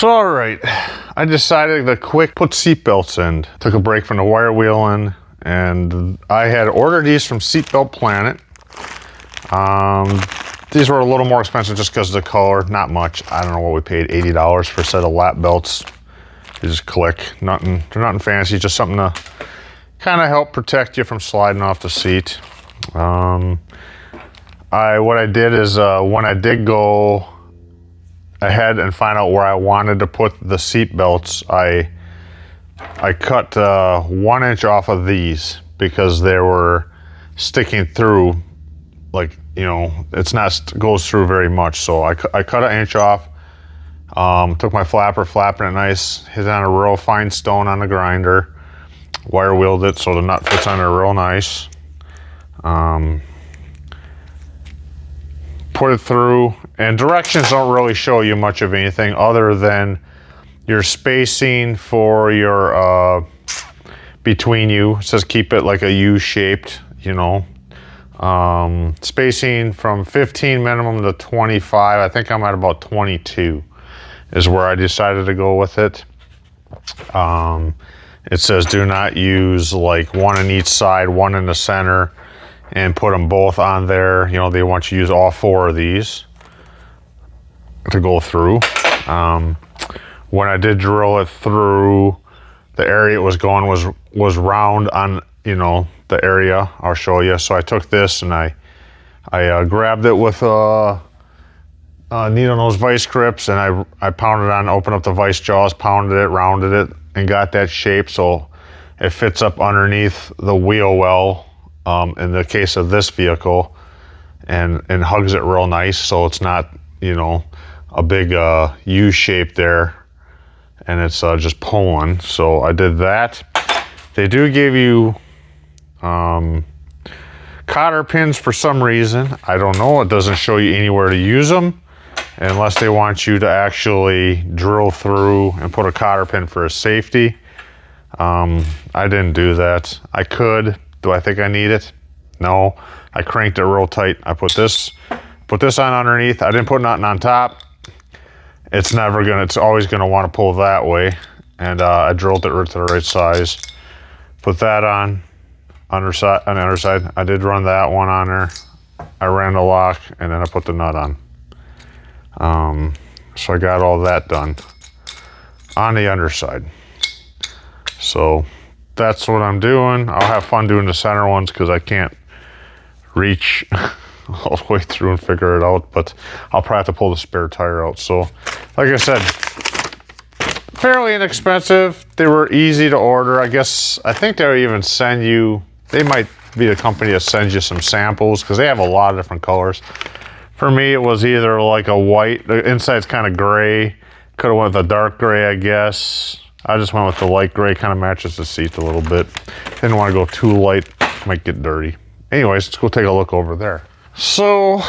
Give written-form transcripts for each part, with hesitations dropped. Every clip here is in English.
So all right, I decided to quick put seatbelts in. Took a break from the wire wheeling, and I had ordered these from Seatbelt Planet. These were a little more expensive just because of the color, not much. I don't know what we paid, $80 for a set of lap belts. You just click, nothing, they're nothing fancy, just something to kind of help protect you from sliding off the seat. What I did is when I did go ahead and find out where I wanted to put the seat belts, I cut 1 inch off of these because they were sticking through, like, you know, it's not goes through very much. So I cut 1 inch off, took my flapper, flapping it nice, hit on a real fine stone on the grinder, wire wheeled it so the nut fits on there real nice. Put it through, and directions don't really show you much of anything other than your spacing for your between you. It says keep it like a U-shaped, you know. Spacing from 15 minimum to 25. I think I'm at about 22 is where I decided to go with it. It says do not use like one on each side, one in the center, and put them both on there. You know, they want you to use all 4 of these to go through. When I did drill it through, the area it was going was round on, you know, the area. I'll show you. So I took this and I grabbed it with needle nose vice grips, and I pounded on, opened up the vice jaws, pounded it, rounded it, and got that shape so it fits up underneath the wheel well. In the case of this vehicle, and hugs it real nice so it's not, you know, a big U shape there, and it's just pulling. So I did that. They do give you cotter pins for some reason. I don't know. It doesn't show you anywhere to use them unless they want you to actually drill through and put a cotter pin for a safety. I didn't do that. I could. Do I think I need it? No. I cranked it real tight. I put this on underneath. I didn't put nothing on top. It's always gonna want to pull that way. And I drilled it right to the right size. Put that on the underside. I did run that one on there. I ran the lock, and then I put the nut on. So I got all that done on the underside. So that's what I'm doing. I'll have fun doing the center ones because I can't reach all the way through and figure it out, but I'll probably have to pull the spare tire out. So like I said, fairly inexpensive. They were easy to order. I think they'll even send you, they might be the company that sends you some samples because they have a lot of different colors. For me, it was either like a white, the inside's kind of gray. Could have went with a dark gray, I guess. I just went with the light gray, kind of matches the seat a little bit. Didn't want to go too light, might get dirty. Anyways, let's go take a look over there. So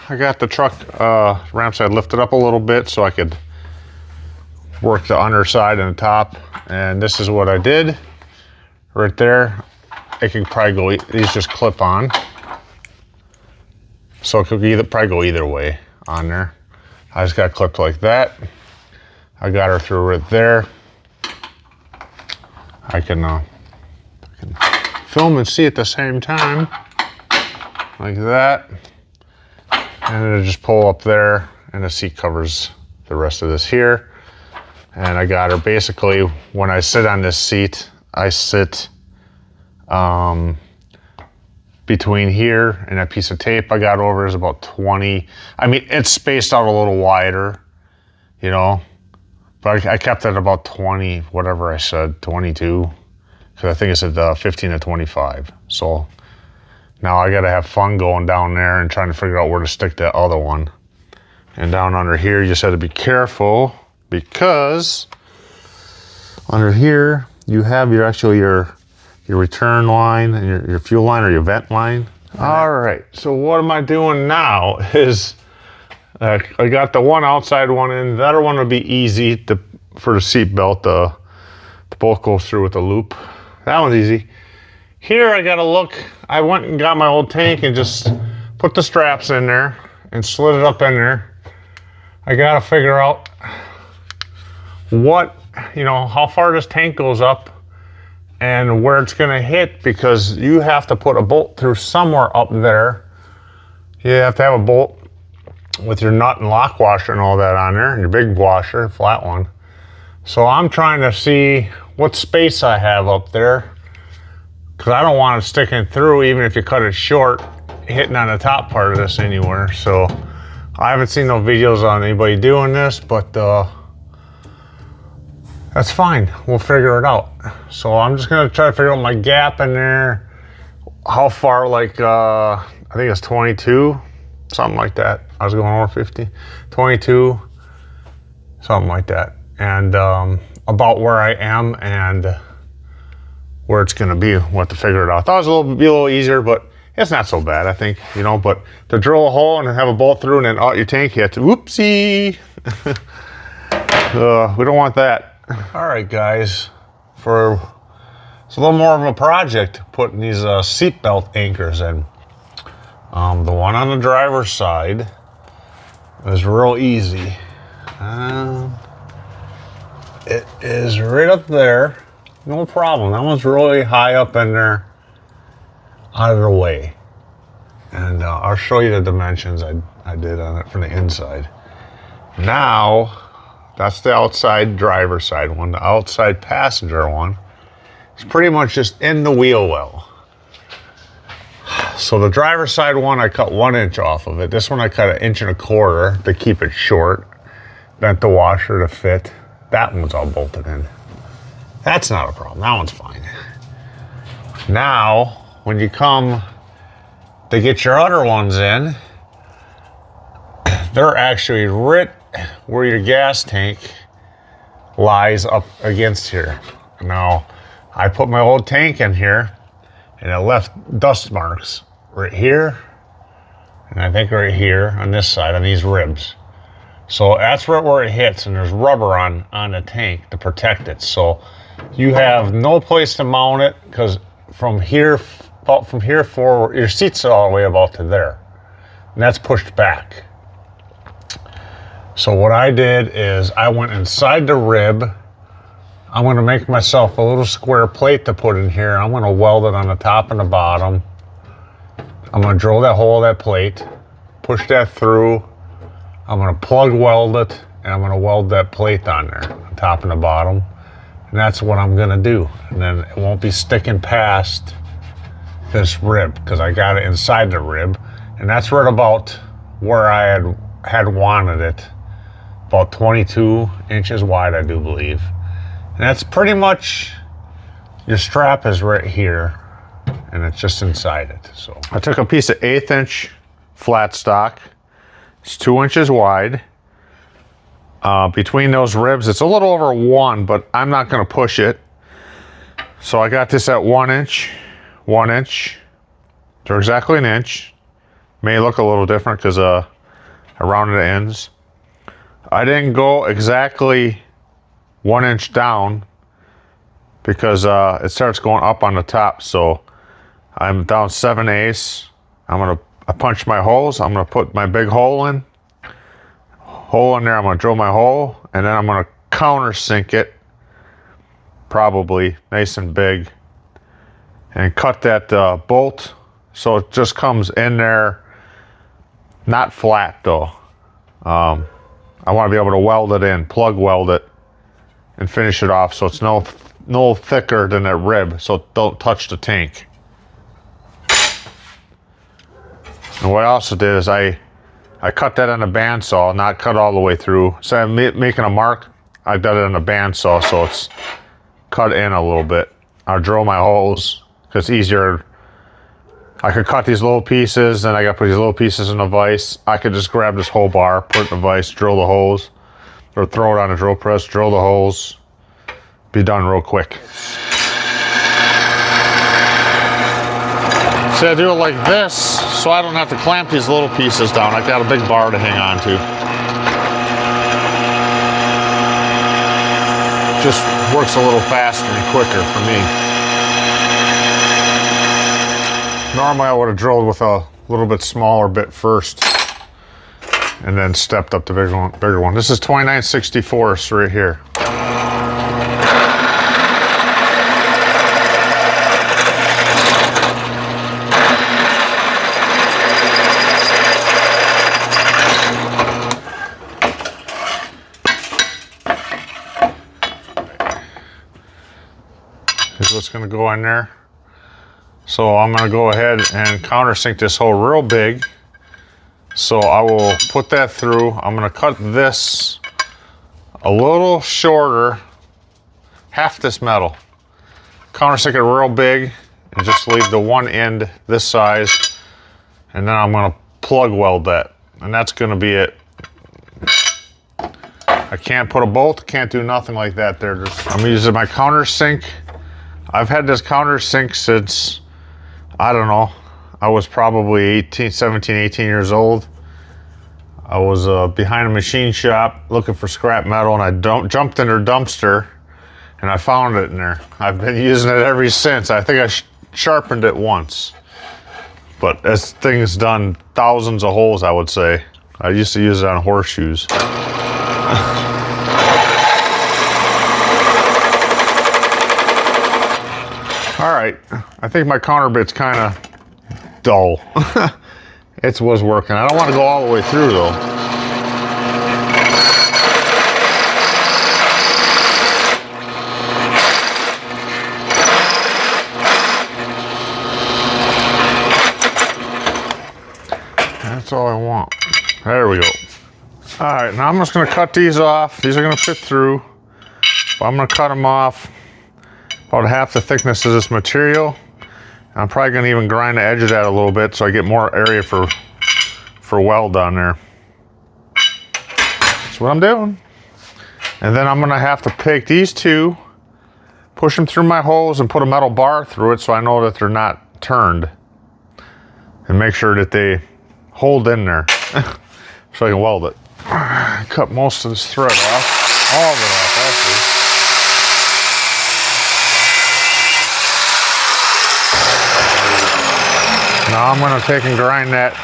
I got the truck Rampside lifted up a little bit so I could work the underside and the top. And this is what I did right there. It can probably go, these just clip on. So it could probably go either way on there. I just got clipped like that. I got her through right there. I can film and see at the same time, like that. And it'll just pull up there, and the seat covers the rest of this here. And I got her basically, when I sit on this seat, I sit between here and that piece of tape I got over is about 20. I mean, it's spaced out a little wider, you know, but I kept it about 20, whatever I said, 22, because I think it said 15 to 25. So now I got to have fun going down there and trying to figure out where to stick that other one. And down under here, you just have to be careful because under here you have your return line and your fuel line or your vent line. All right, so what am I doing now is I got the one outside one in. The other one would be easy for the seat belt. The bolt goes through with the loop. That one's easy. Here I gotta look. I went and got my old tank and just put the straps in there and slid it up in there. I gotta figure out what, you know, how far this tank goes up and where it's gonna hit, because you have to put a bolt through somewhere up there. You have to have a bolt with your nut and lock washer and all that on there, and your big washer, flat one. So I'm trying to see what space I have up there, because I don't want it sticking through, even if you cut it short, hitting on the top part of this anywhere. So I haven't seen no videos on anybody doing this, but that's fine. We'll figure it out. So I'm just gonna try to figure out my gap in there. How far, like, I think it's 22, something like that. I was going over 50, 22, something like that. And about where I am and where it's gonna be. We'll have to figure it out. I thought it was be a little easier, but it's not so bad, I think, you know. But to drill a hole and have a bolt through and then out your tank hits, whoopsie. We don't want that. All right, guys, it's a little more of a project putting these seatbelt anchors in. The one on the driver's side is real easy. It is right up there, no problem. That one's really high up in there, out of the way. And I'll show you the dimensions I did on it from the inside. Now, that's the outside driver's side one. The outside passenger one is pretty much just in the wheel well. So the driver's side one, I cut 1 inch off of it. This one I cut 1.25 inches to keep it short. Bent the washer to fit. That one's all bolted in. That's not a problem. That one's fine. Now, when you come to get your other ones in, they're actually right where your gas tank lies up against here. Now, I put my old tank in here and it left dust marks right here, and I think right here on this side, on these ribs. So that's right where it hits, and there's rubber on the tank to protect it. So you have no place to mount it, because from here forward, your seat's all the way about to there, and that's pushed back. So what I did is I went inside the rib. I'm gonna make myself a little square plate to put in here. I'm gonna weld it on the top and the bottom. I'm gonna drill that hole, that plate, push that through. I'm gonna plug weld it, and I'm gonna weld that plate on there, the top and the bottom. And that's what I'm gonna do. And then it won't be sticking past this rib, because I got it inside the rib. And that's right about where I had wanted it. About 22 inches wide, I do believe. And that's pretty much, your strap is right here, and it's just inside it. So I took a piece of 1/8 inch flat stock. It's 2 inches wide. Between those ribs, it's a little over 1, but I'm not gonna push it. So I got this at 1 inch, 1 inch. They're exactly 1 inch. May look a little different because I rounded the ends. I didn't go exactly 1 inch down, because it starts going up on the top. So I'm down 7/8. I punch my holes. I'm gonna put my big hole in there. I'm gonna drill my hole, and then I'm gonna countersink it, probably nice and big, and cut that bolt so it just comes in there, not flat though. I want to be able to weld it in, plug weld it, and finish it off so it's no thicker than that rib, so it don't touch the tank. And what I also did is I cut that on a bandsaw, not cut all the way through. So I'm making a mark. I did it on a bandsaw, so it's cut in a little bit. I'll drill my holes, because it's easier. I could cut these little pieces, and I got to put these little pieces in a vise. I could just grab this whole bar, put it in a vise, drill the holes, or throw it on a drill press, drill the holes, be done real quick. See, I do it like this, so I don't have to clamp these little pieces down. I got a big bar to hang on to. Just works a little faster and quicker for me. Normally I would have drilled with a little bit smaller bit first, and then stepped up the bigger one. This is 29/64 right here. Here's what's going to go in there. So I'm going to go ahead and countersink this hole real big. So I will put that through. I'm going to cut this a little shorter, half this metal. Countersink it real big and just leave the one end this size. And then I'm going to plug weld that. And that's going to be it. I can't put a bolt, can't do nothing like that there. I'm using my countersink. I've had this countersink since, I don't know, I was probably 17, 18 years old. I was behind a machine shop looking for scrap metal, and I jumped in their dumpster and I found it in there. I've been using it ever since. I think I sharpened it once, but this thing's done thousands of holes, I would say. I used to use it on horseshoes. All right, I think my counter bit's kind of dull. It was working. I don't want to go all the way through though. That's all I want. There we go. All right, now I'm just gonna cut these off. These are gonna fit through. But I'm gonna cut them off about half the thickness of this material. I'm probably gonna even grind the edge of that a little bit so I get more area for weld on there. That's what I'm doing. And then I'm gonna have to pick these two, push them through my holes and put a metal bar through it so I know that they're not turned. And make sure that they hold in there so I can weld it. Cut most of this thread off, all of it off actually. Now I'm going to take and grind that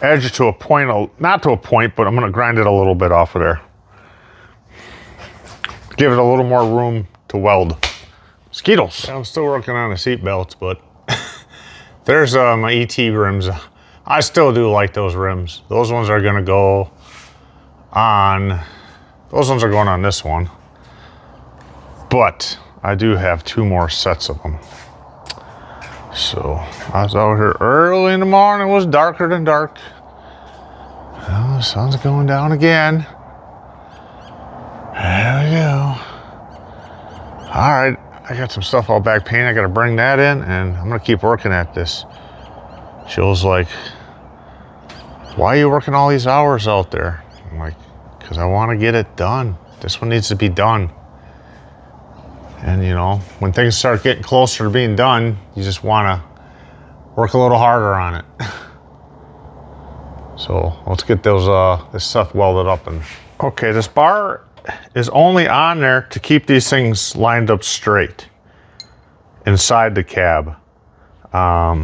edge to a point, not to a point, but I'm going to grind it a little bit off of there. Give it a little more room to weld. Mosquitoes. I'm still working on the seat belts, but there's my ET rims. I still do like those rims. Those ones are going to go on, those ones are going on this one. But I do have two more sets of them. So I was out here early in the morning. It was darker than dark. Well, the sun's going down again. There we go. All right, I got some stuff all back paint. I got to bring that in, and I'm gonna keep working at this. Jill's like, "Why are you working all these hours out there?" I'm like, "Because I want to get it done. This one needs to be done." And you know, when things start getting closer to being done, you just want to work a little harder on it. So let's get those this stuff welded up. And okay, this bar is only on there to keep these things lined up straight inside the cab. And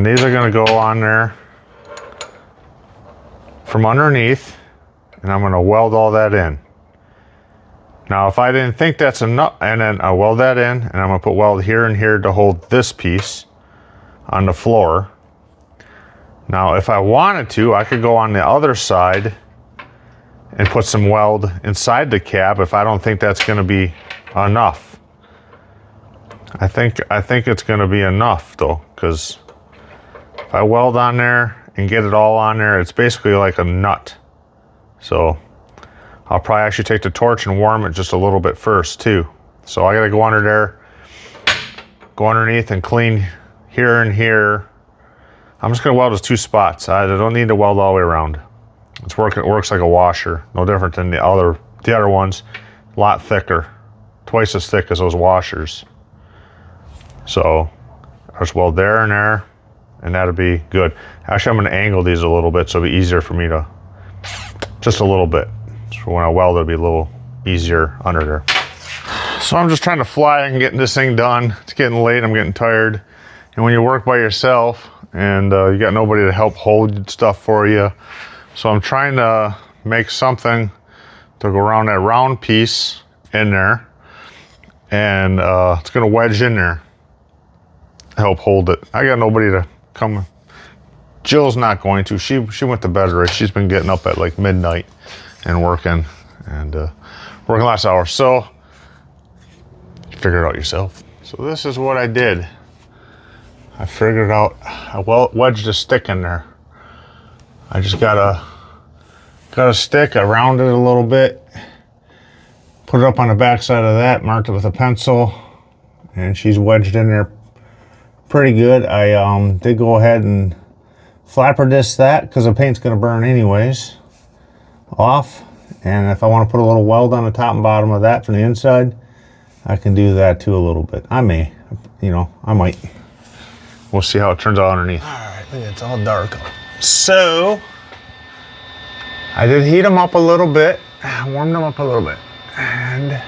these are going to go on there from underneath, and I'm going to weld all that in. Now, if I didn't think that's enough, and then I weld that in, and I'm gonna put weld here and here to hold this piece on the floor. Now, if I wanted to, I could go on the other side and put some weld inside the cab if I don't think that's gonna be enough. I think it's gonna be enough though, because if I weld on there and get it all on there, it's basically like a nut. So I'll probably actually take the torch and warm it just a little bit first too. So I gotta go under there, go underneath and clean here and here. I'm just gonna weld those two spots. I don't need to weld all the way around. It works like a washer, no different than the other ones, a lot thicker, twice as thick as those washers. So I'll just weld there and there, and that'll be good. Actually, I'm gonna angle these a little bit so it'll be easier for me to, just a little bit. So when I weld, it'll be a little easier under there. So I'm just trying to fly and get this thing done. It's getting late, I'm getting tired. And when you work by yourself and you got nobody to help hold stuff for you. So I'm trying to make something to go around that round piece in there, and it's gonna wedge in there, help hold it. I got nobody to come. Jill's not going to. She went to bed already. She's been getting up at like midnight and working last hour. So you figure it out yourself. So this is what I did. I figured out, I wedged a stick in there. I just got a stick, I rounded it a little bit, put it up on the back side of that, marked it with a pencil, and she's wedged in there pretty good. I did go ahead and flapper disc that because the paint's gonna burn anyways off. And if I want to put a little weld on the top and bottom of that from the inside, I can do that too a little bit. I may, I might. We'll see how it turns out underneath. All right, look, it's all dark. So, I did heat them up a little bit, warmed them up a little bit, and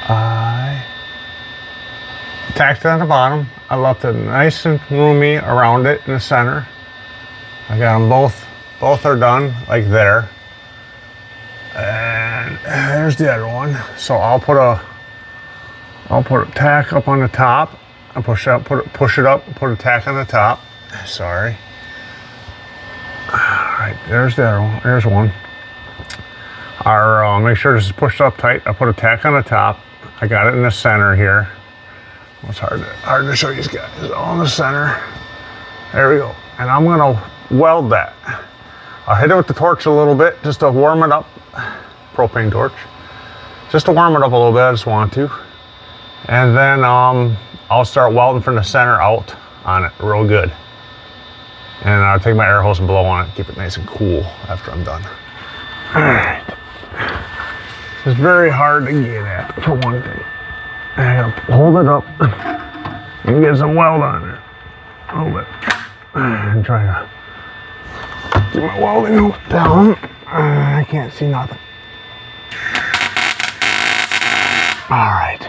I tacked it on the bottom. I left it nice and roomy around it in the center. I got them both are done, like there. And there's the other one. So I'll put a tack up on the top. I push it up, put a tack on the top. Sorry. All right, there's the other one. There's one. Make sure this is pushed up tight. I put a tack on the top. I got it in the center here. It's hard to show you guys. It's all in the center. There we go. And I'm gonna weld that. I'll hit it with the torch a little bit just to warm it up. Propane torch. Just to warm it up a little bit, I just want to. And then I'll start welding from the center out on it real good. And I'll take my air hose and blow on it, keep it nice and cool after I'm done. All right. It's very hard to get at, for one thing. I gotta hold it up and get some weld on there. A little bit. And try to get my welding down. I can't see nothing. All right.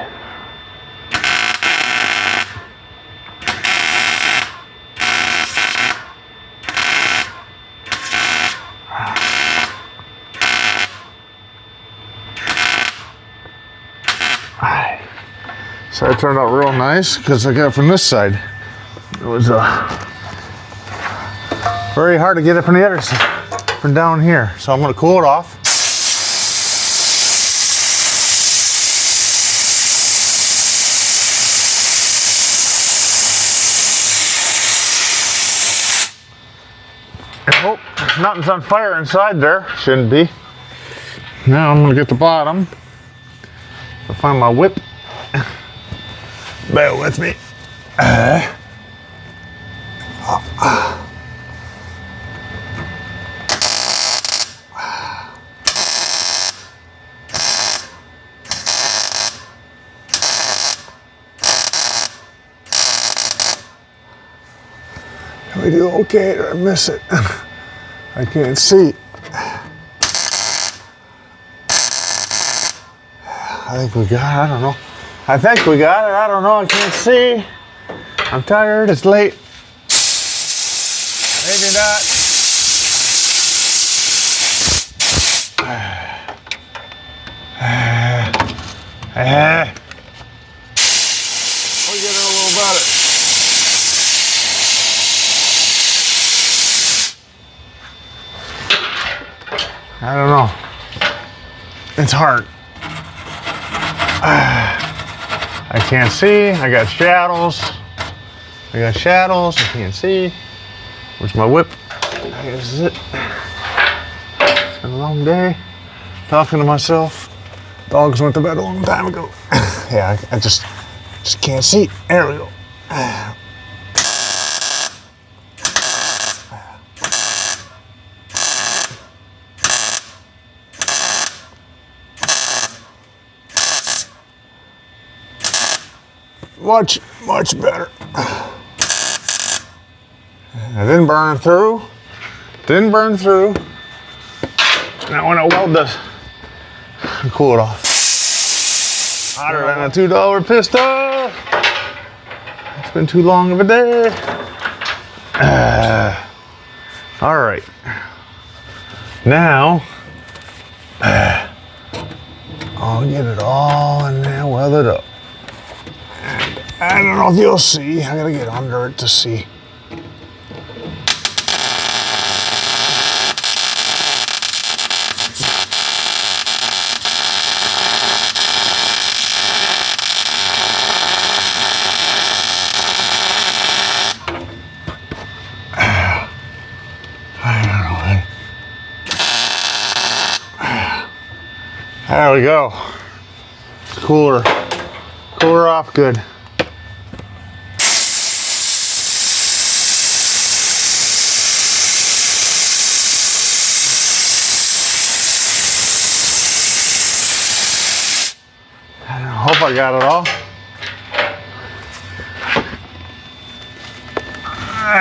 Alright. So it turned out real nice because I got it from this side. It was very hard to get it from the other side, from down here. So I'm going to cool it off. And hope nothing's on fire inside there. Shouldn't be. Now I'm going to get the bottom. I'll find my whip. Bear with me. Can we do okay? Did I miss it? I can't see. I think we got it, I don't know. I think we got it, I don't know, I can't see. I'm tired, it's late. Maybe not. We'll get it a little better. I don't know. It's hard. I can't see. I got shadows. I can't see. Where's my whip? This is it. It's been a long day. Talking to myself. Dogs went to bed a long time ago. Yeah, I just can't see. There we go. Much better. I didn't burn through. Now when I weld this, I cool it off. Hotter than a $2 pistol. It's been too long of a day. All right. Now I'll get it all in there, welded up. And I don't know if you'll see. I gotta get under it to see. There we go. Cooler off good. I hope I got it all.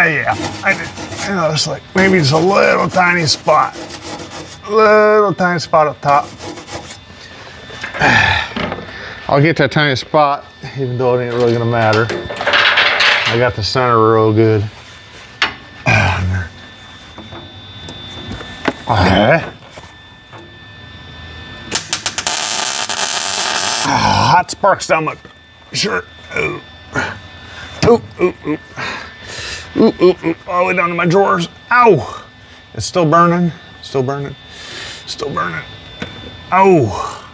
Yeah, I did. I noticed like maybe just a little tiny spot. Little tiny spot up top. I'll get that tiny spot, even though it ain't really gonna matter. I got the center real good. Okay. Hot sparks down my shirt. Ooh. Ooh, ooh, ooh. Ooh, ooh, ooh. All the way down to my drawers. Ow! It's still burning. Still burning. Still burning. Oh.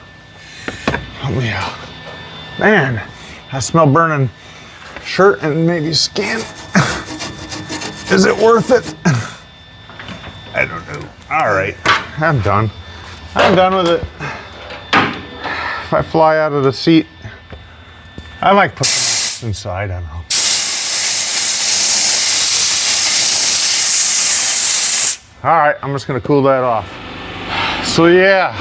Oh yeah. Man, I smell burning shirt and maybe skin. Is it worth it? I don't know. All right, I'm done. I'm done with it. If I fly out of the seat, I might put them inside, I don't know. All right, I'm just gonna cool that off. So yeah,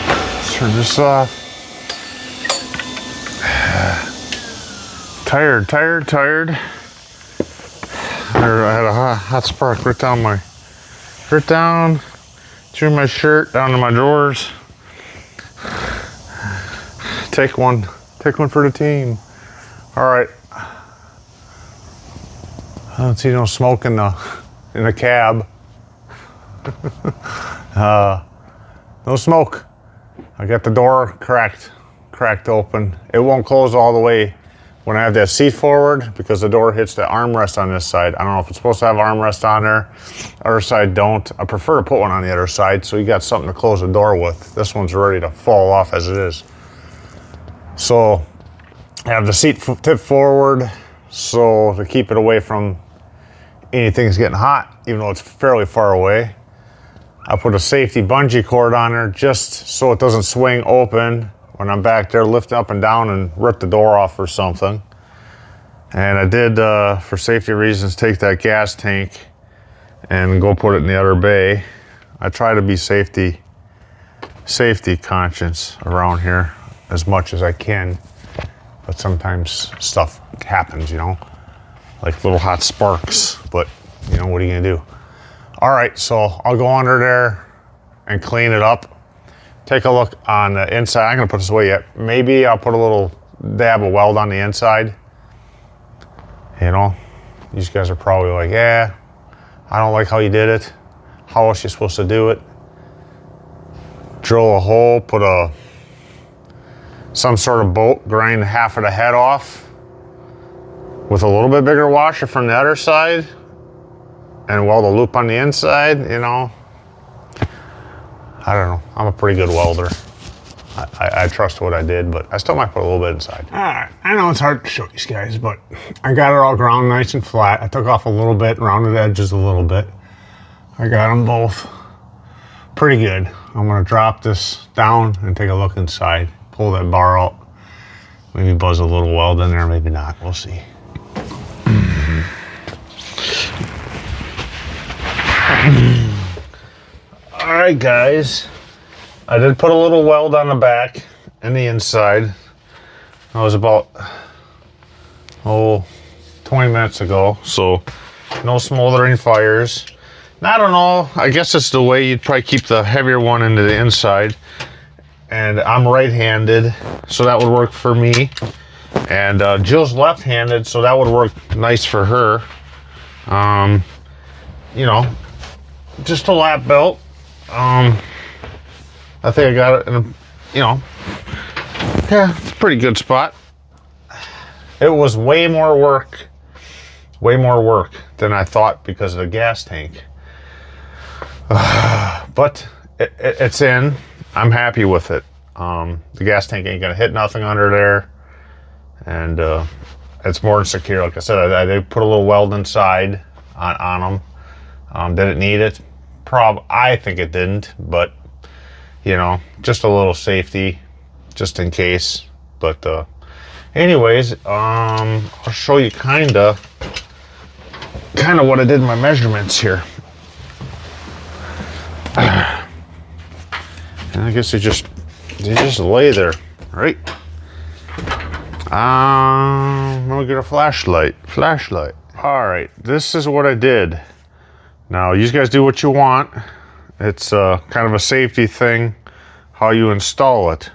let's turn this off. Tired. There, I had a hot spark right down through my shirt, down to my drawers. Take one for the team. All right. I don't see no smoke in the cab. No smoke. I got the door cracked open. It won't close all the way when I have that seat forward because the door hits the armrest on this side. I don't know if it's supposed to have armrest on there. Other side don't. I prefer to put one on the other side so you got something to close the door with. This one's ready to fall off as it is. So I have the seat tipped forward so to keep it away from anything's getting hot, even though it's fairly far away. I put a safety bungee cord on there just so it doesn't swing open when I'm back there lifting up and down and rip the door off or something. And I did, for safety reasons, take that gas tank and go put it in the other bay. I try to be safety conscious around here as much as I can, but sometimes stuff happens, you know, like little hot sparks, but you know, what are you gonna do? All right, so I'll go under there and clean it up. Take a look on the inside. I'm gonna put this away yet. Maybe I'll put a little dab of weld on the inside. You know, these guys are probably like, yeah, I don't like how you did it. How else are you supposed to do it? Drill a hole, put some sort of bolt, grind half of the head off with a little bit bigger washer from the other side and weld a loop on the inside, you know. I don't know. I'm a pretty good welder. I trust what I did, but I still might put a little bit inside. All right. I know it's hard to show these guys, but I got it all ground nice and flat. I took off a little bit, rounded the edges a little bit. I got them both pretty good. I'm gonna drop this down and take a look inside. Pull that bar out. Maybe buzz a little weld in there, maybe not. We'll see. All right, guys. I did put a little weld on the back and the inside. That was about 20 minutes ago, so no smoldering fires. I don't know, I guess it's the way you'd probably keep the heavier one into the inside. And I'm right-handed, so that would work for me. And Jill's left-handed, so that would work nice for her. You know, just a lap belt. I think I got it in a, you know, yeah, it's a pretty good spot. It was way more work than I thought because of the gas tank. But it's in. I'm happy with it. The gas tank ain't gonna hit nothing under there, and it's more secure. Like I said, I did put a little weld inside on them. Did it need it? I think it didn't, but you know, just a little safety, just in case. But anyways, I'll show you kind of what I did in my measurements here. And I guess they just lay there, right? Let me get a flashlight. All right, this is what I did. Now, you guys do what you want. It's kind of a safety thing, how you install it.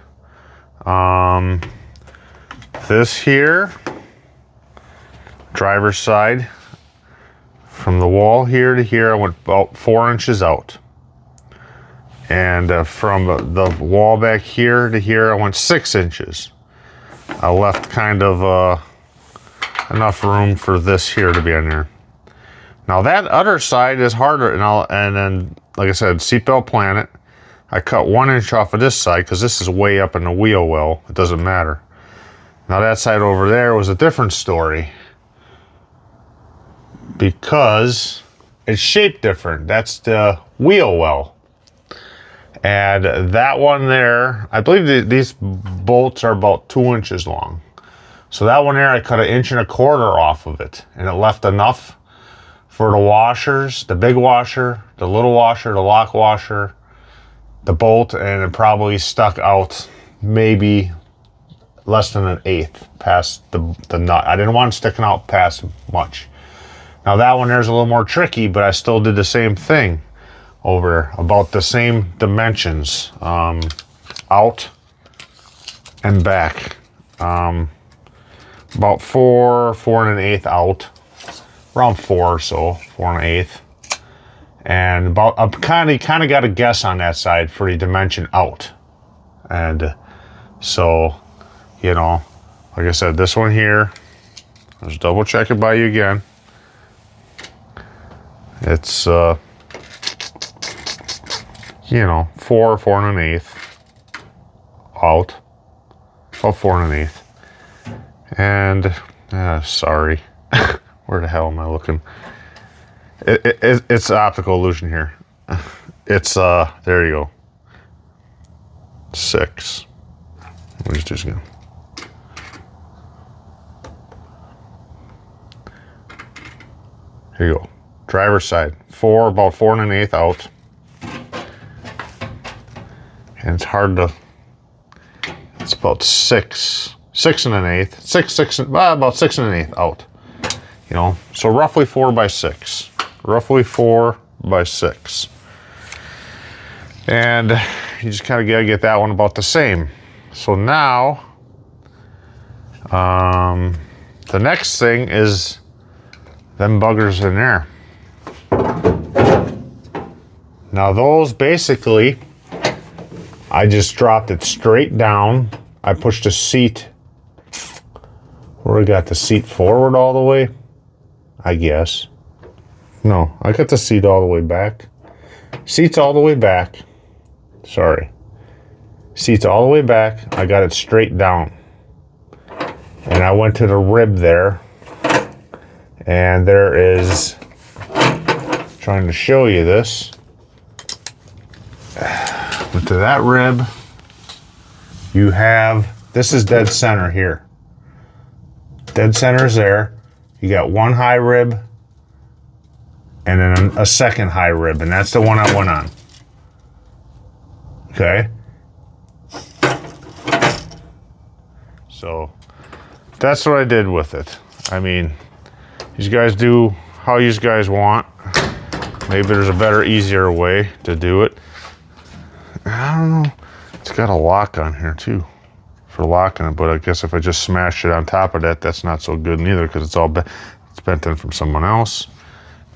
This here, driver's side, from the wall here to here, I went about 4 inches out. And from the wall back here to here, I went 6 inches. I left kind of enough room for this here to be on there. Now that other side is harder, and then, like I said, seatbelt planet. I cut 1 inch off of this side because this is way up in the wheel well. It doesn't matter. Now that side over there was a different story because it's shaped different. That's the wheel well. And that one there, I believe these bolts are about 2 inches long. So that one there, I cut 1.25 inches off of it, and it left enough for the washers, the big washer, the little washer, the lock washer, the bolt, and it probably stuck out maybe less than 1/8 past the nut. I didn't want it sticking out past much. Now that one there's a little more tricky, but I still did the same thing over about the same dimensions, out and back. About 4 1/8 out, around 4 or so, 4 1/8. And about, I kind of got a guess on that side for the dimension out. And so, you know, like I said, this one here, let's double check it by you again. It's, you know, 4 1/8 out, about 4 1/8. And, sorry, where the hell am I looking? It's optical illusion here. It's, there you go. 6. Let me just do this again. Here you go. Driver's side, about 4 1/8 out. And it's hard to, it's about 6 1/8, about 6 1/8 out. You know, so roughly 4 by 6. Roughly 4 by 6. And you just kind of gotta get that one about the same. So now, the next thing is them buggers in there. Now those basically, I just dropped it straight down. I pushed the seat, where I got the seat forward all the way, I guess. No, I got the seat all the way back. Seat's all the way back. Sorry. Seat's all the way back. I got it straight down. And I went to the rib there. And there is, trying to show you this. Went to that rib. You have, this is dead center here. Dead center is there. You got one high rib and then a second high rib, and that's the one I went on. Okay. So that's what I did with it. I mean, you guys do how you guys want. Maybe there's a better, easier way to do it. I don't know. It's got a lock on here too for locking it, but I guess if I just smash it on top of that, that's not so good neither because it's all it's bent in from someone else.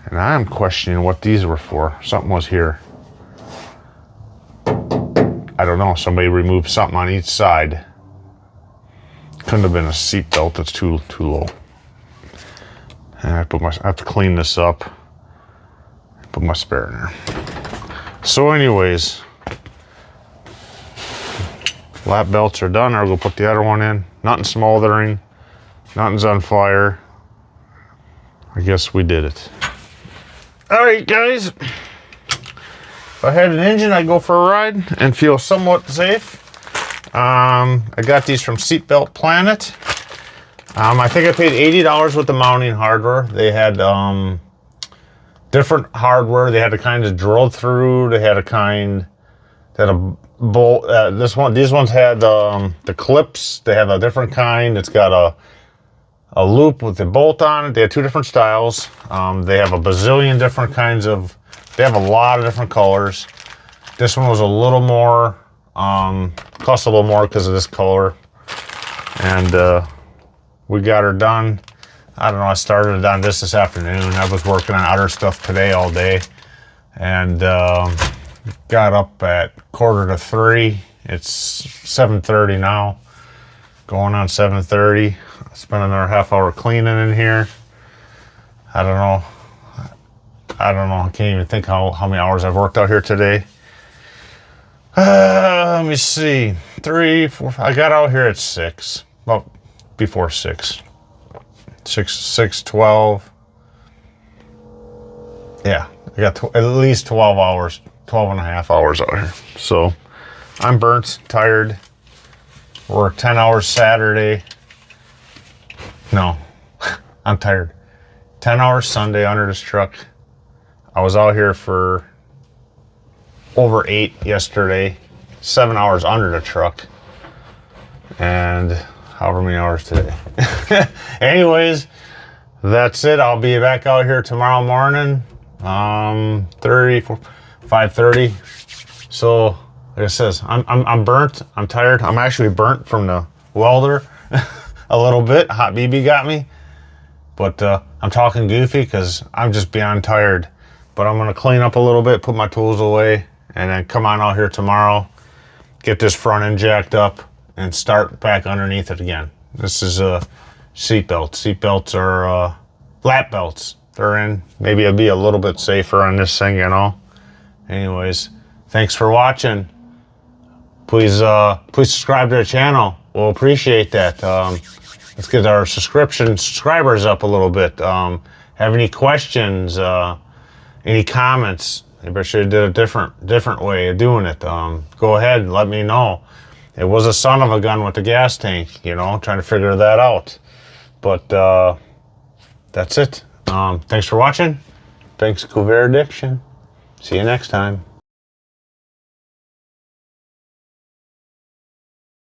And I'm questioning what these were for. Something was here. I don't know, somebody removed something on each side. Couldn't have been a seat belt, that's too low. And I have to clean this up. Put my spare in there. So anyways, lap belts are done. I'll go put the other one in. Nothing smoldering, nothing's on fire. I guess we did it. All right, guys. If I had an engine, I'd go for a ride and feel somewhat safe. I got these from Seatbelt Planet. I think I paid $80 with the mounting hardware. They had different hardware. They had a kind of drilled through. They had a kind that a bolt. These ones had the clips. They have a different kind. It's got a loop with the bolt on it. They had two different styles. They have a bazillion different kinds of. They have a lot of different colors. This one was a little more. Cost a little more because of this color. And we got her done. I don't know, I started on this afternoon. I was working on other stuff today all day. And got up at 2:45. It's 7:30 now. Going on 7:30. Spent another half hour cleaning in here. I don't know. I can't even think how many hours I've worked out here today. Let me see. 3, 4, 5. I got out here at 6. Well, before 6. 6:12. Yeah, I got at least 12 hours, 12 and a half hours out here. So I'm burnt, tired. Worked 10 hours Saturday. No, I'm tired. 10 hours Sunday under this truck. I was out here for over 8 yesterday, 7 hours under the truck, and however many hours today. Anyways, that's it. I'll be back out here tomorrow morning, 5:30. So, like I says, I'm burnt. I'm tired. I'm actually burnt from the welder a little bit. Hot BB got me, but I'm talking goofy because I'm just beyond tired. But I'm gonna clean up a little bit, put my tools away, and then come on out here tomorrow, get this front end jacked up, and start back underneath it again. This is a seatbelt. Seatbelts are lap belts. They're in. Maybe it'll be a little bit safer on this thing, you know. Anyways, thanks for watching. Please subscribe to the channel. We'll appreciate that. Let's get our subscribers up a little bit. Have any questions? Any comments? Maybe I should have did a different way of doing it. Go ahead and let me know. It was a son of a gun with the gas tank, you know, trying to figure that out. But that's it. Thanks for watching. Thanks, Corvair Addiction. See you next time.